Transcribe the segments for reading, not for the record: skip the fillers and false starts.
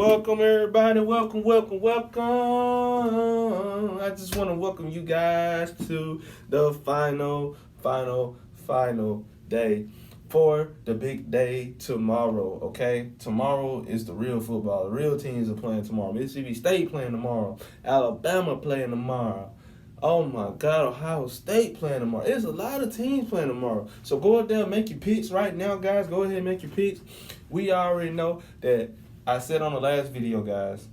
Welcome everybody, welcome. I just want to welcome you guys to the final day for the big day tomorrow, okay? Tomorrow is the real football. The real teams are playing tomorrow. Mississippi State playing tomorrow. Alabama playing tomorrow. Oh my God, Ohio State playing tomorrow. There's a lot of teams playing tomorrow. So go out there and make your picks right now, guys. Go ahead and make your picks. We already know that I said on the last video, guys,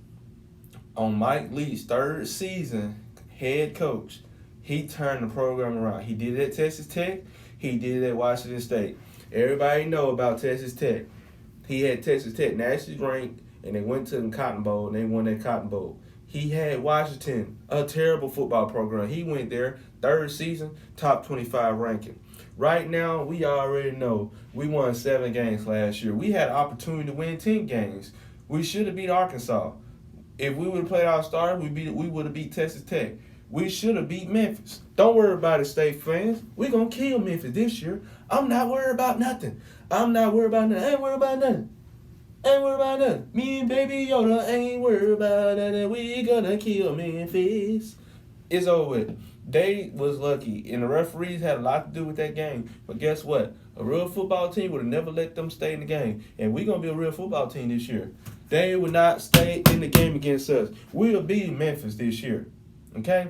on Mike Leach's third season, head coach, he turned the program around. He did it at Texas Tech. He did it at Washington State. Everybody know about Texas Tech. He had Texas Tech nationally ranked, and they went to the Cotton Bowl, and they won that Cotton Bowl. He had Washington, a terrible football program. He went there, third season, top 25 ranking. Right now, we already know we won 7 games last year. We had an opportunity to win 10 games. We should have beat Arkansas. If we would have played our starters, we would have beat Texas Tech. We should have beat Memphis. Don't worry about it, State fans. We're going to kill Memphis this year. I'm not worried about nothing. I ain't worried about nothing. Me and Baby Yoda ain't worried about nothing. We gonna kill Memphis. It's over with. They was lucky, and the referees had a lot to do with that game. But guess what? A real football team would have never let them stay in the game. And we're going to be a real football team this year. They would not stay in the game against us. We'll beat Memphis this year. Okay?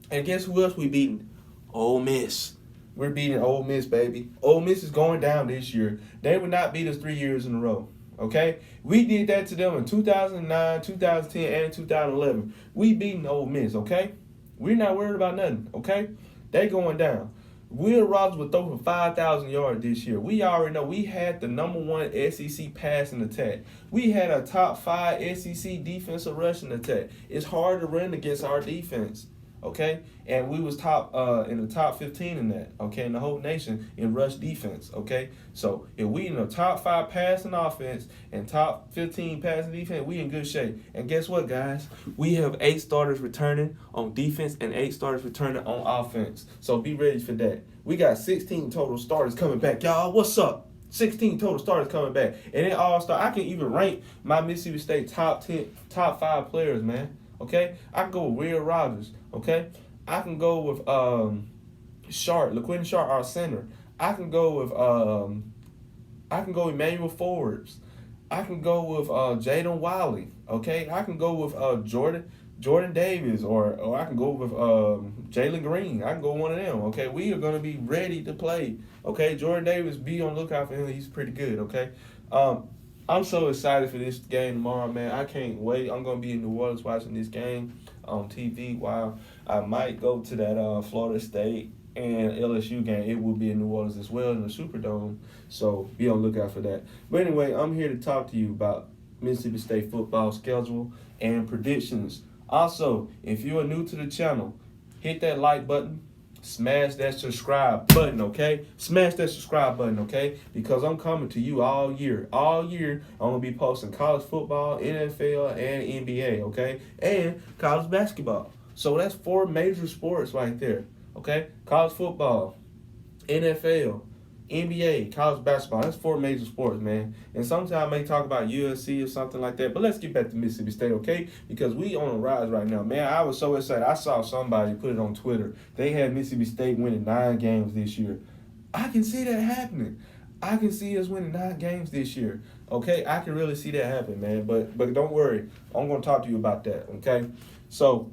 And guess who else we beating? Ole Miss. We're beating Ole Miss, baby. Ole Miss is going down this year. They would not beat us 3 years in a row. Okay? We did that to them in 2009, 2010, and 2011. We beating Ole Miss, okay? We're not worried about nothing, okay? They going down. Will Rogers would throw for 5,000 yards this year. We already know we had the number 1 SEC passing attack. We had a top 5 SEC defensive rushing attack. It's hard to run against our defense, okay? And we was top in the top 15 in that, okay, in the whole nation in rush defense, okay? So if we in the top 5 passing offense and top 15 passing defense, we in good shape. And guess what, guys? We have 8 starters returning on defense and 8 starters returning on offense. So be ready for that. We got 16 total starters coming back. Y'all, what's up? 16 total starters coming back. And then all-star, I can even rank my Mississippi State top 5 players, man. Okay? I can go with Will Rogers, okay? I can go with LaQuinn Sharp, our center. I can go with Emmanuel Forbes. I can go with Jaden Wiley. Okay, I can go with Jordan Davis, or I can go with Jalen Green. I can go one of them. Okay, we are gonna be ready to play. Okay, Jordan Davis, be on the lookout for him. He's pretty good. Okay, I'm so excited for this game tomorrow, man. I can't wait. I'm gonna be in New Orleans watching this game on TV. While I might go to that Florida State and LSU game. It will be in New Orleans as well in the Superdome. So be on the lookout for that. But anyway, I'm here to talk to you about Mississippi State football schedule and predictions. Also, if you are new to the channel, hit that like button. Smash that subscribe button, okay? Smash that subscribe button, okay? Because I'm coming to you all year. All year, I'm going to be posting college football, NFL, and NBA, okay? And college basketball. So that's 4 major sports right there, okay? College football, NFL, NBA, college basketball. That's 4 major sports, man. And sometimes I may talk about USC or something like that. But let's get back to Mississippi State, okay? Because we on a rise right now. Man, I was so excited. I saw somebody put it on Twitter. They had Mississippi State winning 9 games this year. I can see that happening. I can see us winning 9 games this year. Okay? I can really see that happen, man. But don't worry. I'm going to talk to you about that, okay? So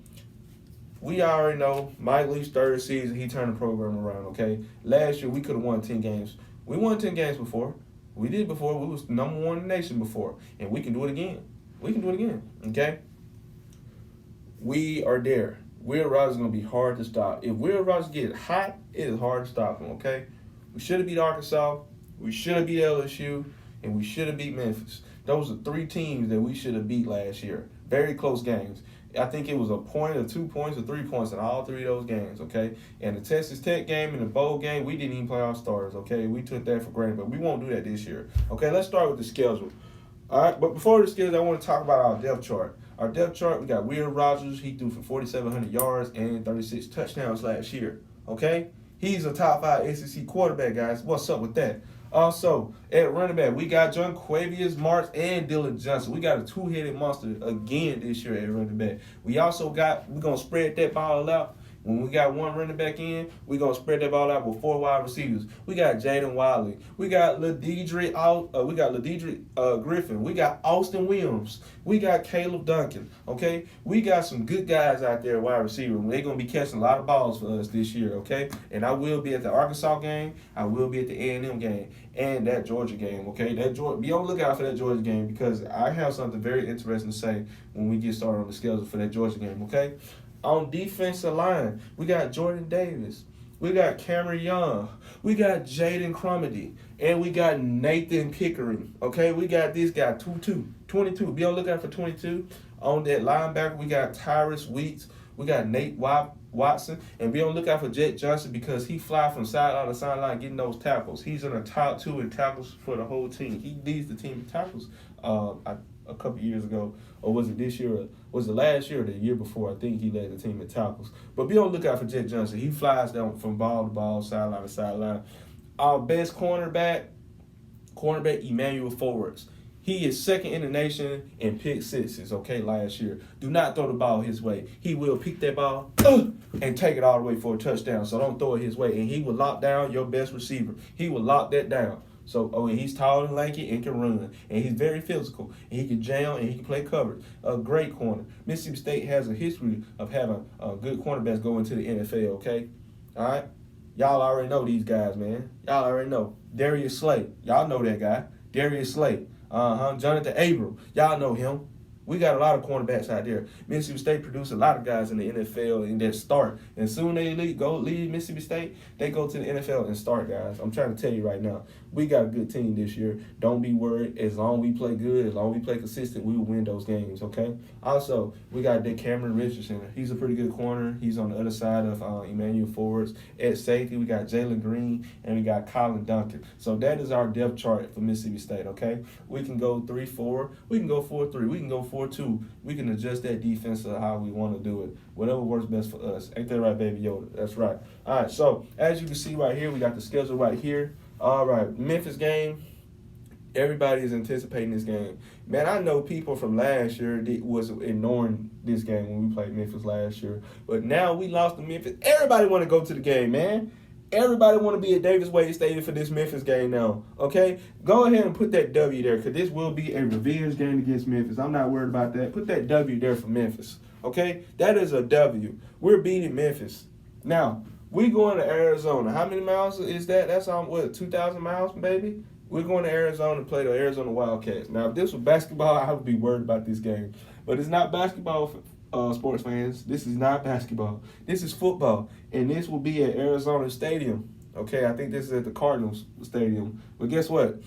we already know Mike Leach's third season, he turned the program around, okay? Last year, we could have won 10 games. We won 10 games before. We did before. We was number 1 in the nation before. And we can do it again. We can do it again, okay? We are there. Will Rogers is going to be hard to stop. If Will Rogers gets hot, it is hard to stop him, okay? We should have beat Arkansas. We should have beat LSU. And we should have beat Memphis. Those are 3 teams that we should have beat last year. Very close games. I think it was a point or 2 points or 3 points in all 3 of those games, okay? And the Texas Tech game and the bowl game, we didn't even play our starters, okay? We took that for granted, but we won't do that this year. Okay, let's start with the schedule. All right, but before the schedule, I want to talk about our depth chart. Our depth chart, we got Will Rogers. He threw for 4,700 yards and 36 touchdowns last year, okay? He's a top 5 SEC quarterback, guys. What's up with that? Also, at running back, we got Jonquavius Marks and Dylan Johnson. We got a two-headed monster again this year at running back. We're going to spread that ball out. When we got one running back in, we're going to spread that ball out with 4 wide receivers. We got Jaden Wiley. We got Ladidre Griffin. We got Austin Williams. We got Caleb Duncan. Okay? We got some good guys out there wide receiver. They're going to be catching a lot of balls for us this year, okay? And I will be at the Arkansas game. I will be at the A&M game and that Georgia game, okay? Be on the lookout for that Georgia game because I have something very interesting to say when we get started on the schedule for that Georgia game, okay? On defensive line, we got Jordan Davis. We got Cameron Young. We got Jaden Crumedy. And we got Nathan Pickering. Okay, we got this guy, 22. Be on the lookout for 22. On that linebacker, we got Tyrus Wheats. We got Nate Watson. And be on the lookout for Jet Johnson because he fly from sideline to sideline getting those tackles. He's in the top 2 in tackles for the whole team. He leads the team in tackles a couple years ago. Or was it this year? Was it last year or the year before? I think he led the team in tackles. But be on the lookout for Jet Johnson. He flies down from ball to ball, sideline to sideline. Our best cornerback Emmanuel Forwards. He is second in the nation in pick sixes, okay, last year. Do not throw the ball his way. He will pick that ball and take it all the way for a touchdown. So don't throw it his way. And he will lock down your best receiver. He will lock that down. So, he's tall and lanky and can run. And he's very physical. And he can jam and he can play coverage. A great corner. Mississippi State has a history of having good cornerbacks go into the NFL, okay? All right? Y'all already know these guys, man. Y'all already know. Darius Slay. Y'all know that guy. Darius Slay. Jonathan Abram. Y'all know him. We got a lot of cornerbacks out there. Mississippi State produced a lot of guys in the NFL in that start. And soon they leave Mississippi State, they go to the NFL and start, guys. I'm trying to tell you right now, we got a good team this year. Don't be worried. As long as we play good, as long as we play consistent, we will win those games, okay? Also, we got Cameron Richardson. He's a pretty good corner. He's on the other side of Emmanuel Forwards. At safety, we got Jalen Green, and we got Colin Duncan. So that is our depth chart for Mississippi State, okay? We can go 3-4. We can go 4-3. We can go 4-2. We can adjust that defense to how we want to do it. Whatever works best for us. Ain't that right, Baby Yoda? That's right. All right, so as you can see right here, we got the schedule right here. All right, Memphis game. Everybody is anticipating this game. Man, I know people from last year was ignoring this game when we played Memphis last year. But now we lost to Memphis. Everybody want to go to the game, man. Everybody want to be at Davis Wade Stadium for this Memphis game now, okay? Go ahead and put that W there because this will be a revenge game against Memphis. I'm not worried about that. Put that W there for Memphis, okay? That is a W. We're beating Memphis. Now, we going to Arizona. How many miles is that? That's on, 2,000 miles, baby? We're going to Arizona to play the Arizona Wildcats. Now, if this was basketball, I would be worried about this game. But it's not basketball sports fans. This is not basketball. This is football, and this will be at Arizona Stadium. Okay, I think this is at the Cardinals Stadium. But guess what?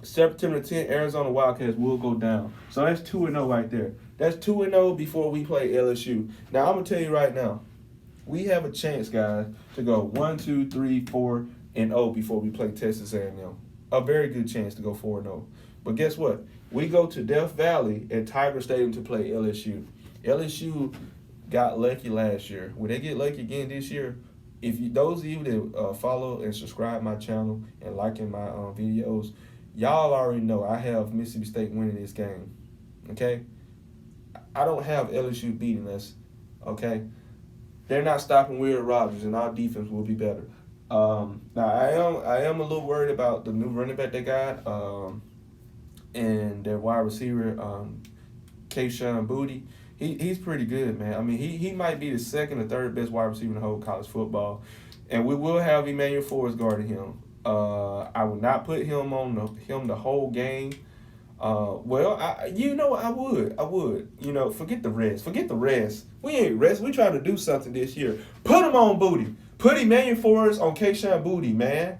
September 10th, Arizona Wildcats will go down. So that's 2-0 right there. That's 2-0 before we play LSU. Now, I'm going to tell you right now, we have a chance, guys, to go 1, 2, 3, 4-0 before we play Texas A&M. A very good chance to go 4-0. But guess what? We go to Death Valley at Tiger Stadium to play LSU. LSU got lucky last year. Will they get lucky again this year? Those of you that follow and subscribe my channel and liking my videos, y'all already know I have Mississippi State winning this game. Okay? I don't have LSU beating us. Okay? They're not stopping Will Rogers, and our defense will be better. Now I am a little worried about the new running back they got, and their wide receiver, Kayshawn Boutte. He's pretty good, man. I mean, he might be the second or third best wide receiver in the whole college football. And we will have Emmanuel Forwards guarding him. I would not put him on the whole game. I would. Forget the rest. We ain't rest. We trying to do something this year. Put him on Boutte. Put Emmanuel Forwards on Kayshawn Boutte, man.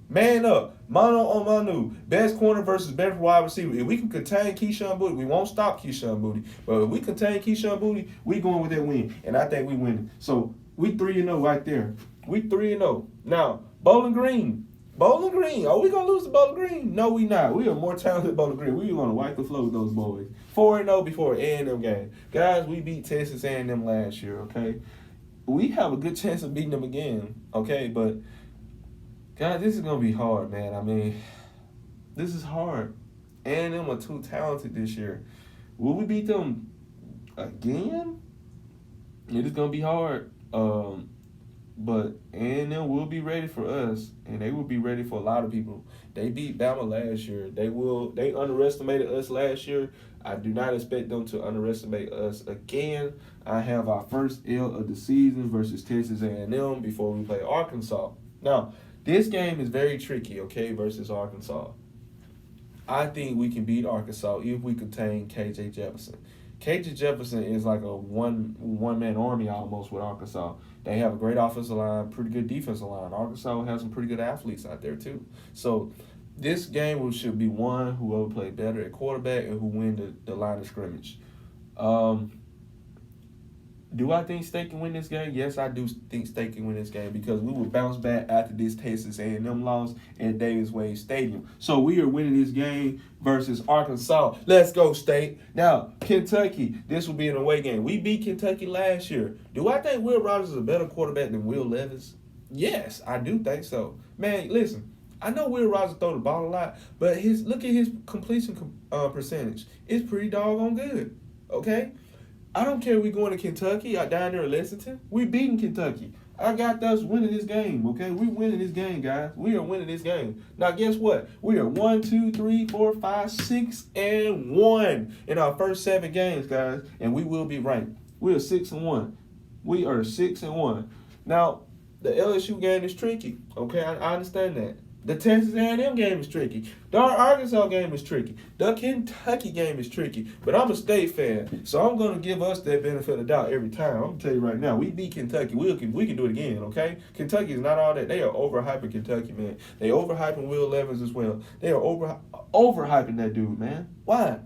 Man up. Mano on Manu. Best corner versus best wide receiver. If we can contain Kayshawn Boutte, we won't stop Kayshawn Boutte. But if we contain Kayshawn Boutte, we going with that win. And I think we win. So we 3-0 right there. We 3-0. Now, Bowling Green. Are we going to lose to Bowling Green? No, we not. We are more talented than Bowling Green. We going to wipe the floor with those boys. 4-0 before A&M game. Guys, we beat Texas A&M last year, okay? We have a good chance of beating them again, okay? But God, this is gonna be hard, man. I mean, this is hard. And them are too talented this year. Will we beat them again? It is gonna be hard. But A&M will be ready for us, and they will be ready for a lot of people. They beat Bama last year. They underestimated us last year. I do not expect them to underestimate us again. I have our first L of the season versus Texas A&M before we play Arkansas. Now, this game is very tricky, okay, versus Arkansas. I think we can beat Arkansas if we contain KJ Jefferson. KJ Jefferson is like a one man army almost with Arkansas. They have a great offensive line, pretty good defensive line. Arkansas has some pretty good athletes out there too. So this game should be won whoever play better at quarterback and who win the line of scrimmage. Do I think State can win this game? Yes, I do think State can win this game because we will bounce back after this Texas A&M loss at Davis Wade Stadium. So we are winning this game versus Arkansas. Let's go, State. Now, Kentucky, this will be an away game. We beat Kentucky last year. Do I think Will Rogers is a better quarterback than Will Levis? Yes, I do think so. Man, listen, I know Will Rogers throw the ball a lot, but look at his completion percentage. It's pretty doggone good, okay? I don't care if we going to Kentucky or down there in Lexington. We beating Kentucky. I got us winning this game, okay? We winning this game, guys. We are winning this game. Now, guess what? We are 1, 2, 3, 4, 5, 6, and 1 in our first 7 games, guys, and we will be ranked. We are 6 and 1. We are 6 and 1. Now, the LSU game is tricky, okay? I understand that. The Texas A&M game is tricky. The Arkansas game is tricky. The Kentucky game is tricky. But I'm a State fan, so I'm going to give us that benefit of the doubt every time. I'm going to tell you right now, we beat Kentucky. We can do it again, okay? Kentucky is not all that. They are overhyping Kentucky, man. They overhyping Will Levis as well. They are overhyping that dude, man. Why?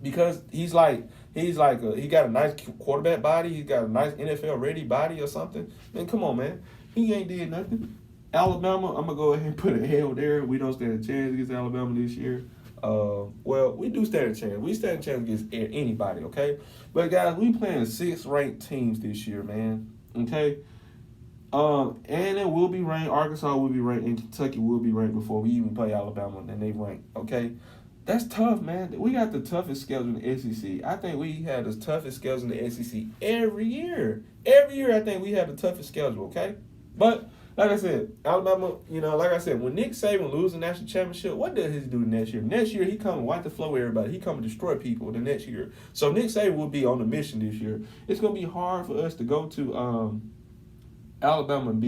Because he got a nice quarterback body. He's got a nice NFL-ready body or something. Man, come on, man. He ain't did nothing. Alabama, I'm going to go ahead and put a L there. We don't stand a chance against Alabama this year. Well, we do stand a chance. We stand a chance against anybody, okay? But, guys, we playing 6 ranked teams this year, man, okay? And it will be ranked. Arkansas will be ranked, and Kentucky will be ranked before we even play Alabama, and they rank, okay? That's tough, man. We got the toughest schedule in the SEC. I think we have the toughest schedule in the SEC every year. Every year, I think we have the toughest schedule, okay? But like I said, Alabama, like I said, when Nick Saban loses the national championship, what does he do next year? Next year, he come and wipe the floor with everybody. He come and destroy people the next year. So Nick Saban will be on a mission this year. It's going to be hard for us to go to Alabama and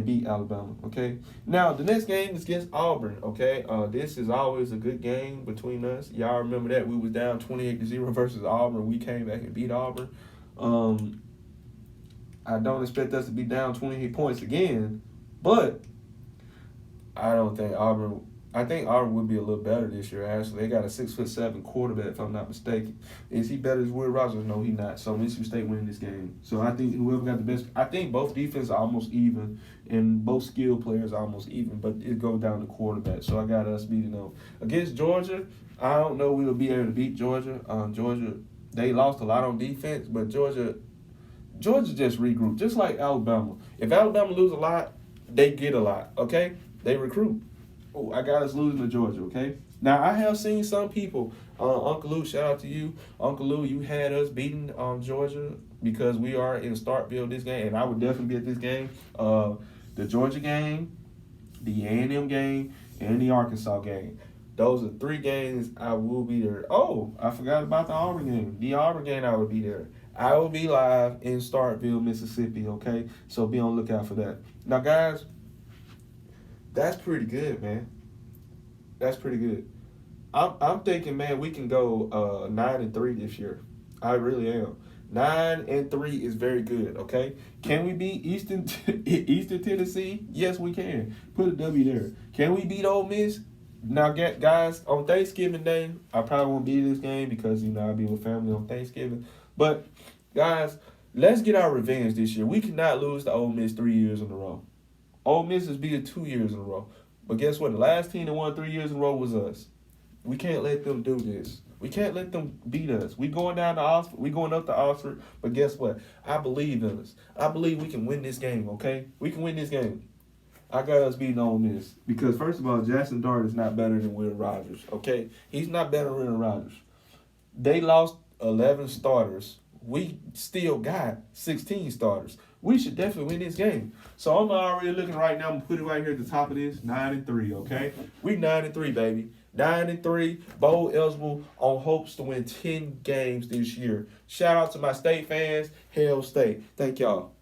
beat Alabama, okay? Now, the next game is against Auburn, okay? This is always a good game between us. Y'all remember that? We was down 28-0 versus Auburn. We came back and beat Auburn. I don't expect us to be down 28 points again, but I think Auburn would be a little better this year, actually. They got a 6'7" quarterback, if I'm not mistaken. Is he better than Will Rogers? No, he's not. So Mississippi State winning this game. So I think whoever got the best, I think both defenses are almost even, and both skill players are almost even, but it goes down to quarterback. So I got us beating them. Against Georgia, I don't know we'll be able to beat Georgia. Georgia, they lost a lot on defense, but Georgia just regrouped, just like Alabama. If Alabama lose a lot, they get a lot, okay? They recruit. Oh, I got us losing to Georgia, okay? Now, I have seen some people, Uncle Lou, shout out to you. Uncle Lou, you had us beating Georgia because we are in Starkville this game, and I would definitely be at this game. The Georgia game, the A&M game, and the Arkansas game. Those are 3 games I will be there. Oh, I forgot about the Auburn game. The Auburn game, I will be there. I will be live in Starkville, Mississippi, okay? So be on the lookout for that. Now, guys, that's pretty good, man. That's pretty good. I'm thinking, man, we can go 9-3 this year. I really am. 9-3 is very good, okay? Can we beat Eastern Tennessee? Yes, we can. Put a W there. Can we beat Ole Miss? Now, guys, on Thanksgiving Day, I probably won't be in this game because, I'll be with family on Thanksgiving. But, guys, let's get our revenge this year. We cannot lose to Ole Miss 3 years in a row. Ole Miss has beat it 2 years in a row. But guess what? The last team that won 3 years in a row was us. We can't let them do this. We can't let them beat us. We going down to Oxford. We going up to Oxford. But guess what? I believe in us. I believe we can win this game, okay? We can win this game. I got us beating on this. Because, first of all, Jackson Dart is not better than Will Rogers, okay? He's not better than Will Rogers. They lost 11 starters. We still got 16 starters. We should definitely win this game. So I'm already looking right now. I'm going to put it right here at the top of this. 9-3, okay? We 9-3, baby. 9-3, bowl eligible on hopes to win 10 games this year. Shout out to my state fans. Hail State. Thank y'all.